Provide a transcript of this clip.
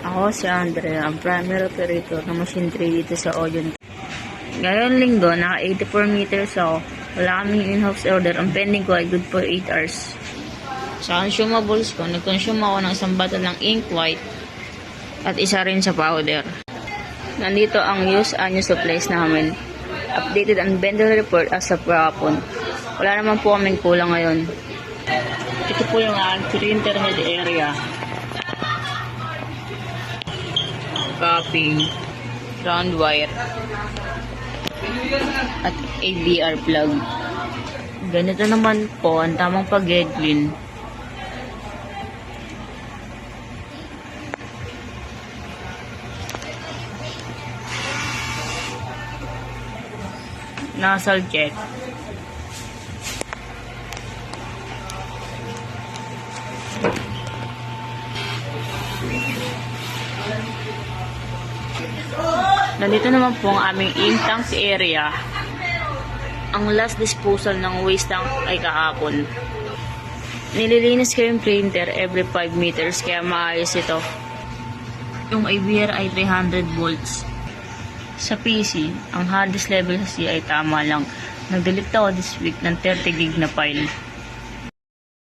Ako si Andre, ang primary operator ng machine 3 dito sa Oyon. Ngayon linggo, naka 84 meters ako. Wala kaming in-house order. Ang pending ko ay good for 8 hours. Sa consumables ko, nag-consume ako ng isang bottle ng ink white at isa rin sa powder. Nandito ang use annual supplies namin. Updated ang vendor report as of kahapon. Wala naman po kaming kulang ngayon. Ito po yung printer head area. Copy, round wire, at AVR plug. Ganito naman po ang tamang pag-headwind. Nozzle check. Nandito naman po ang aming ink tank area. Ang last disposal ng waste tank ay kahapon. Nililinis ko yung printer every 5 meters kaya maayos ito. Yung AVR ay 300 volts. Sa PC, ang hard disk level sa C ay tama lang. Nag-delete ako this week ng 30 gig na file.